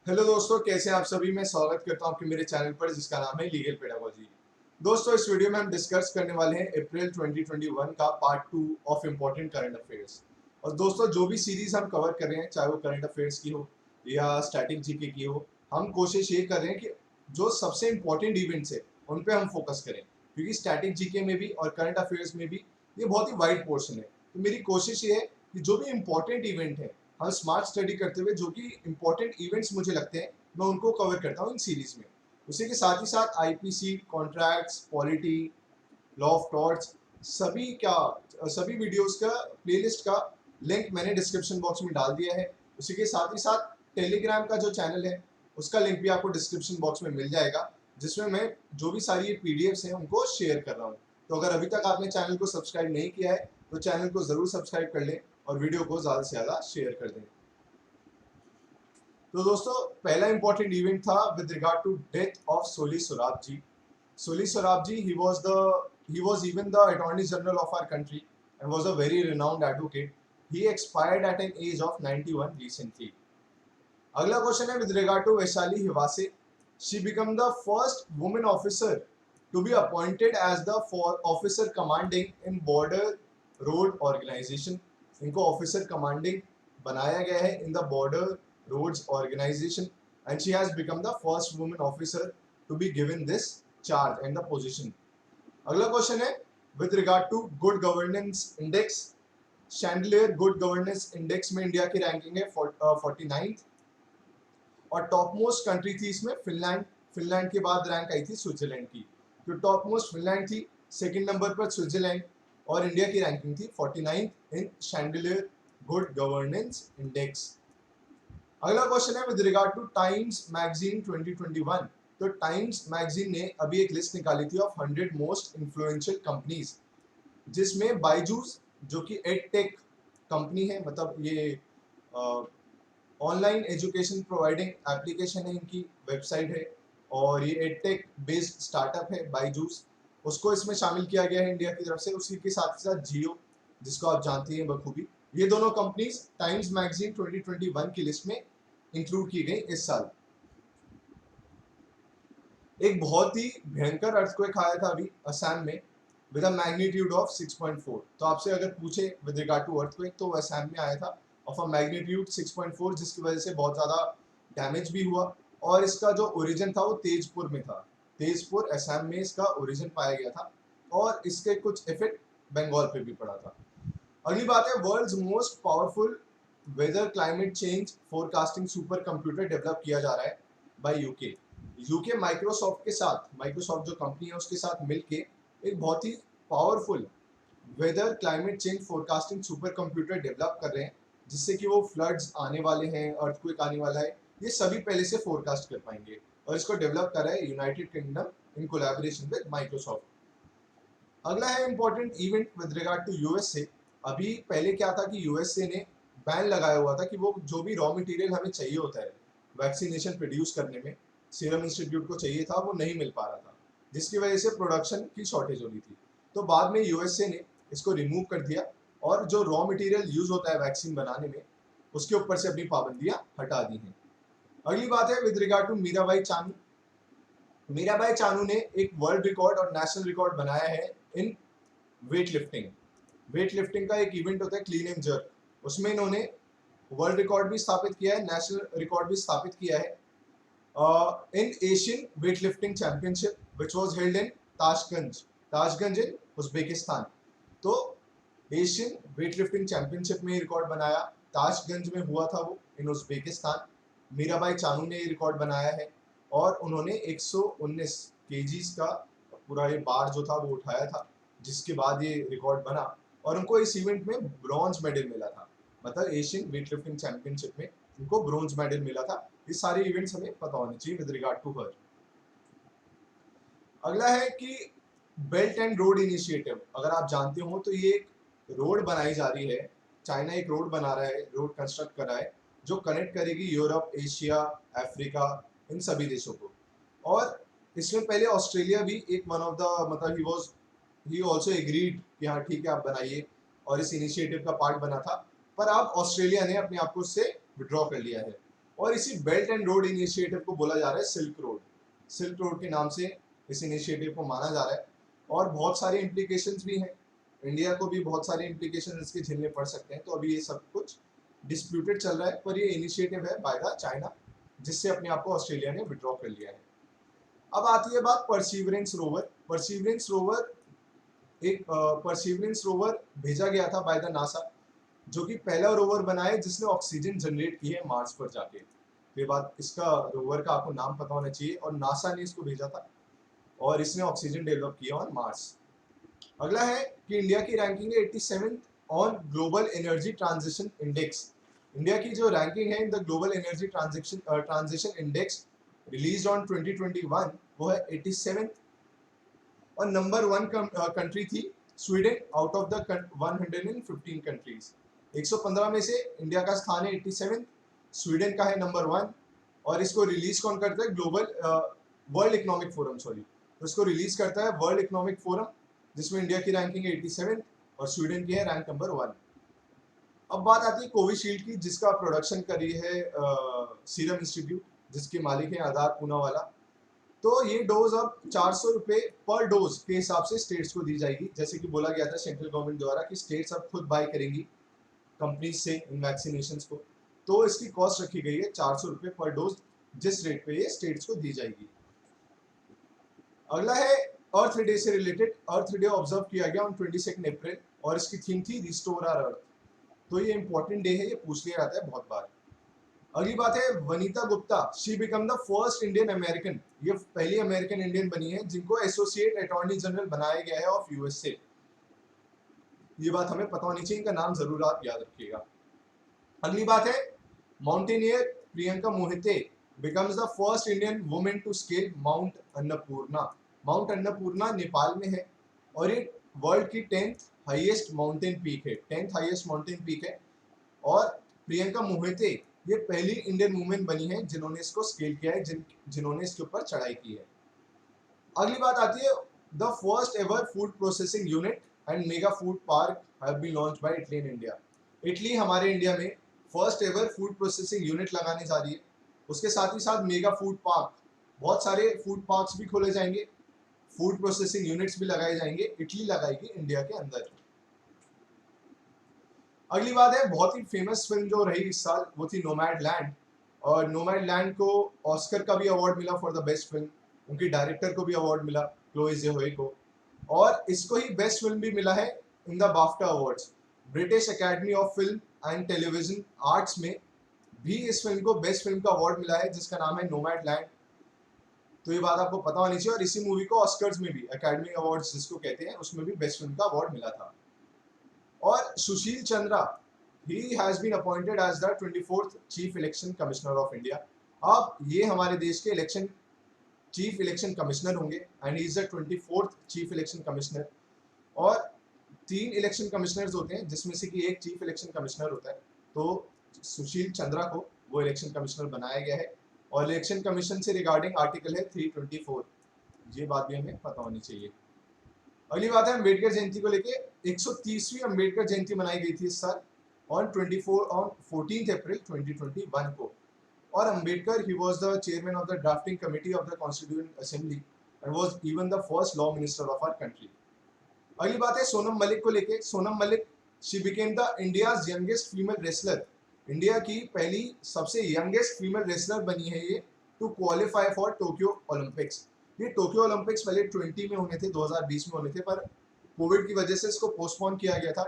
Hello दोस्तों, कैसे हैं आप सभी। मैं स्वागत करता हूं आपके मेरे चैनल पर जिसका नाम है लीगल पेडागोजी। दोस्तों, इस वीडियो में हम डिस्कस करने वाले हैं अप्रैल 2021 का part 2 of important current affairs. और दोस्तों, जो भी सीरीज हम कवर कर रहे हैं, चाहे वो करंट अफेयर्स की हो या स्टैटिक जीके की हो, हम कोशिश ये कर रहे हैं कि जो सबसे इम्पोर्टेंट इवेंट्स है उन पे हम फोकस करें, क्योंकि स्टैटिक जीके में भी और करंट अफेयर्स में भी ये बहुत ही वाइड पोर्शन है। तो मेरी कोशिश ये है कि जो भी इम्पोर्टेंट इवेंट है, हम स्मार्ट स्टडी करते हुए जो कि इंपॉर्टेंट इवेंट्स मुझे लगते हैं मैं उनको कवर करता हूँ इन सीरीज में। उसी के साथ ही साथ IPC, contracts, polity, law of torts, सभी वीडियोस का प्लेलिस्ट का लिंक मैंने डिस्क्रिप्शन बॉक्स में डाल दिया है। उसी के साथ ही साथ टेलीग्राम का जो चैनल है उसका लिंक भी आपको डिस्क्रिप्शन बॉक्स में मिल जाएगा, जिसमें मैं जो भी सारी पीडीएफ्स हैं उनको शेयर कर रहा हूँ। तो अगर अभी तक आपने चैनल को सब्सक्राइब नहीं किया है तो चैनल को जरूर सब्सक्राइब कर लें और वीडियो को ज़्यादा से ज़्यादा शेयर कर दें। तो दोस्तों, पहला इंपॉर्टेंट इवेंट था with regard to death of Soli Sorab ji. Soli Sorab ji, he was even the Attorney General of our country and was a very renowned advocate. He expired at an age of 91 recently. अगला क्वेश्चन है with regard to Vaishali Hiwase. She become the first women officer to be appointed as the officer commanding in Border Road Organisation. इनको officer commanding बनाया गया है in the Border Roads Organisation and she has become the first women officer to be given this charge and the position. अगला question है with regard to good governance index. शैंडलियर good governance index में India की ranking है 49th और top most country थी इसमें Finland. Finland के बाद रैंक आई थी स्विट्जरलैंड की। तो टॉप मोस्ट फिनलैंड थी, सेकंड नंबर पर स्विट्जरलैंड और इंडिया की रैंकिंग थी 49 इन शैंडलियर गुड गवर्नेंस इंडेक्स। अगला क्वेश्चन है with regard two times magazine 2021। तो टाइम्स मैगजीन ने अभी एक लिस्ट निकाली थी ऑफ 100 मोस्ट इन्फ्लुएंशियल कंपनीज, जिसमें बायजूस जो कि एडटेक कंपनी है, मतलब ये ऑनलाइन एजुकेशन प्रोवाइडिंग एप्लीकेशन है, इनकी वेबसाइट है और ये एडटेक बेस्ड स्टार्टअप है बायजूस, उसको इसमें शामिल किया गया है इंडिया की तरफ से। उसी के साथ साथ जियो, जिसको आप जानते हैं बखूबी, ये दोनों कंपनीज टाइम्स मैगजीन 2021 की लिस्ट में इंक्लूड की गई इस साल। एक बहुत ही भयंकर अर्थक्वेक आया था अभी असम में विद अ मैग्नीट्यूड ऑफ 6.4। तो आपसे अगर पूछे विद रिगार्ड टू अर्थक्वेक तो असम में आया था ऑफ अ मैग्नीट्यूड 6.4, जिसकी वजह से बहुत ज़्यादा डैमेज भी हुआ। और इसका जो ओरिजिन था वो तेजपुर में था। तेजपुर असम में इसका ओरिजिन पाया गया था और इसके कुछ इफेक्ट बंगाल पे भी पड़ा था। अगली बात है world's most powerful weather climate change forecasting super computer develop किया जा रहा है बाय यूके। यूके माइक्रोसॉफ्ट के साथ, माइक्रोसॉफ्ट जो कंपनी है उसके साथ मिलके एक बहुत ही powerful weather climate change forecasting super computer develop कर रहे हैं, जिससे कि वो फ्लड्स आने वाले हैं, अर्थक्वेक आने वाला है, ये सभी पहले से फोरकास्ट कर पाएंगे। और इसको डेवलप कर रहा है United Kingdom in collaboration with Microsoft. अगला है important event with regard to USA. अभी पहले क्या था कि यूएसए ने बैन लगाया हुआ था कि वो जो भी रॉ मटेरियल हमें चाहिए होता है वैक्सीनेशन प्रोड्यूस करने में, सीरम इंस्टीट्यूट को चाहिए था, वो नहीं मिल पा रहा था, जिसकी वजह से प्रोडक्शन की शॉर्टेज हो रही थी। तो बाद में यूएसए ने इसको रिमूव कर दिया और जो रॉ मटेरियल यूज होता है वैक्सीन बनाने में उसके ऊपर से अपनी पाबंदियां हटा दी हैं। अगली बात है with regard to Mirabai Chanu. Mirabai Chanu ने एक वर्ल्ड रिकॉर्ड और नेशनल रिकॉर्ड बनाया है in weight lifting. Weight lifting का एक इवेंट होता है क्लीन एंड जर्क, उसमें इन्होंने वर्ल्ड रिकॉर्ड भी स्थापित किया है, नेशनल रिकॉर्ड भी स्थापित किया है in Asian weight lifting championship which was held in Tashkent in Uzbekistan. तो एशियन वेट लिफ्टिंग चैंपियनशिप में रिकॉर्ड बनाया, ताशगंज में हुआ था वो इन उज्बेकिस्तान। मीराबाई चानू ने ये रिकॉर्ड बनाया है और उन्होंने 119 केजीज का पूरा ये बार जो था वो उठाया था, जिसके बाद ये रिकॉर्ड बना और उनको इस इवेंट में ब्रॉन्ज मेडल मिला था। मतलब एशियन वेट लिफ्टिंग चैंपियनशिप में उनको ब्रॉन्ज मेडल मिला था। ये सारे इवेंट्स हमें पता होने चाहिए विद रिगार्ड टू हर। अगला है कि बेल्ट एंड रोड इनिशिएटिव, अगर आप जानते हो तो ये एक रोड बनाई जा रही है। चाइना एक रोड बना रहा है, रोड कंस्ट्रक्ट कर रहा है जो कनेक्ट करेगी यूरोप, एशिया, अफ्रीका, इन सभी देशों को। और इसमें पहले ऑस्ट्रेलिया भी एक वन ऑफ द, मतलब ही ऑल्सो एग्रीड कि हाँ ठीक है आप बनाइए, और इस इनिशिएटिव का पार्ट बना था। पर अब ऑस्ट्रेलिया ने अपने आप को उससे विड्रॉ कर लिया है और इसी बेल्ट एंड रोड इनिशिएटिव को बोला जा रहा है सिल्क रोड के नाम से इस इनिशिएटिव को माना जा रहा है। और बहुत सारे इम्प्लीकेशंस भी हैं, इंडिया को भी बहुत सारे इम्प्लीकेशन इसके झेलने पड़ सकते हैं। तो अभी ये सब कुछ डिस्प्यूटेड चल रहा है, पर ये इनिशिएटिव है बाय द चाइना, जिससे अपने आप को ऑस्ट्रेलिया ने विड्रॉ कर लिया है। अब आती है बात परसिवरेंस रोवर। परसिवरेंस रोवर भेजा गया था बाय द नासा, जो कि पहला रोवर बना है जिसने ऑक्सीजन जनरेट की है मार्स पर जाके। तो ये बात, इसका रोवर का आपको नाम पता होना चाहिए, और नासा ने इसको भेजा था और इसने ऑक्सीजन डेवलप किया ऑन मार्स। अगला है कि इंडिया की रैंकिंग है 87 on global energy transition index. India की जो रैंकिंग है in the global energy transition index release on 2021 वो है 87। और नंबर 1 कंट्री थी Sweden out of the 115 countries. 115 में से इंडिया का स्थान है 87, स्वीडन का है नंबर 1। और इसको रिलीज कौन करता है? वर्ल्ड इकोनॉमिक फोरम, तो इसको रिलीज करता है वर्ल्ड इकोनॉमिक फोरम, जिसमें इंडिया की रैंकिंग है 87 और स्वीडन की है रैंक नंबर 1। अब बात आती है कोविशील्ड की, जिसका प्रोडक्शन करी है सीरम इंस्टीट्यूट, जिसके मालिक है आधार पूनावाला। तो ये डोज अब 400 रुपये पर डोज के हिसाब से स्टेट्स को दी जाएगी, जैसे कि बोला गया था सेंट्रल गवर्नमेंट द्वारा कि स्टेट्स अब खुद बाय करेंगी कंपनीज से इन वैक्सीनेशंस को। तो इसकी कॉस्ट रखी गई है 400 रुपये पर डोज, जिस रेट पे ये स्टेट्स को दी जाएगी। अगला है अर्थ डे से रिलेटेड। अर्थ डे ऑब्जर्व किया गया ऑन 22 अप्रैल और इसकी थीम थी रिस्टोर आवर अर्थ। तो ये इंपॉर्टेंट डे है, ये पूछ लिया जाता है बहुत बार। अगली बात है Vanita Gupta, she become the first Indian American, ये पहली अमेरिकन इंडियन बनी है जिनको एसोसिएट अटॉर्नी जनरल बनाया गया है ऑफ यूएसए। ये बात हमें पता होनी चाहिए, इनका नाम जरूर आप याद रखिएगा। अगली बात है mountaineer Priyanka Mohite becomes the first Indian women to scale mount Annapurna. Mount Annapurna Nepal में है और ये वर्ल्ड की 10th हाईएस्ट माउंटेन पीक है, 10th हाईएस्ट माउंटेन पीक है। और प्रियंका मोहिते ये पहली इंडियन वुमेन बनी है जिन्होंने इसको स्केल किया है, जिन्होंने इसके ऊपर चढ़ाई की है। अगली बात आती है the first ever food processing unit and mega food park have been launched by Italy in India. Italy हमारे इंडिया में first ever food processing unit लगाने जा रही है। उसके साथ ही साथ मेगा फूड पार्क, बहुत सारे फूड पार्क्स भी खोले जाएंगे, फूड प्रोसेसिंग यूनिट्स भी लगाए जाएंगे, इटली लगाएगी इंडिया के अंदर। अगली बात है बहुत ही फेमस फिल्म जो रही इस साल वो थी नोमैडलैंड। और नोमैडलैंड को ऑस्कर का भी अवार्ड मिला फॉर द बेस्ट फिल्म, उनकी डायरेक्टर को भी अवार्ड मिला क्लोए ज़ेहोई को, और इसको ही बेस्ट फिल्म भी मिला है in the BAFTA awards. British academy of film and television arts में भी इस फिल्म को बेस्ट फिल्म का अवार्ड मिला है, जिसका नाम है नोमैडलैंड। तो ये बात आपको पता होनी चाहिए। और इसी मूवी को ऑस्कर्स में भी, एकेडमी अवार्ड्स जिसको कहते हैं, उसमें भी बेस्ट फिल्म का अवार्ड मिला था। और Sushil Chandra, he has been appointed as the 24th chief election commissioner of India. अब ये हमारे देश के चीफ इलेक्शन कमिश्नर होंगे and he is the 24th chief election commissioner. और 3 इलेक्शन कमिश्नर्स होते हैं जिसमें से कि एक चीफ इलेक्शन कमिश्नर होता है। तो सुशील चंद्रा को वो इलेक्शन कमिश्नर बनाया गया है। और इलेक्शन कमीशन से रिगार्डिंग आर्टिकल है 324, ये बात भी हमें पता होनी चाहिए। अगली बात है अम्बेडकर जयंती को लेके। 130वीं अम्बेडकर जयंती मनाई गई थी इस साल ऑन 14th अप्रैल 2021 को। और Ambedkar he was the chairman of the drafting committee of the constituent assembly and was even the first law minister of our country. अगली बात है सोनम मलिक को लेके। Sonam Malik she became the India's youngest female wrestler, India की पहली सबसे यंगेस्ट फीमेल रेसलर बनी है ये to qualify for Tokyo Olympics. ये टोक्यो ओलंपिक्स पहले 20 में होने थे, 2020 में होने थे, पर कोविड की वजह से इसको पोस्टपोन किया गया था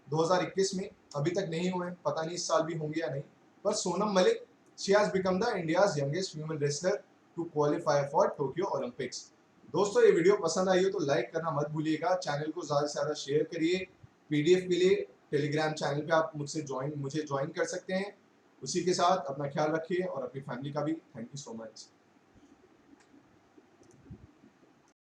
2021 में, अभी तक नहीं हुए, पता नहीं इस साल भी होंगे या नहीं। पर Sonam Malik she has become the India's youngest female wrestler to qualify for Tokyo Olympics. दोस्तों ये वीडियो पसंद आई हो तो लाइक करना मत भूलिएगा, चैनल को ज़्यादा से ज़्यादा शेयर करिए। पीडीएफ के लिए टेलीग्राम चैनल पे आप मुझे ज्वाइन कर सकते हैं। उसी के साथ अपना ख्याल रखिए और अपनी फैमिली का भी। Thank you so much.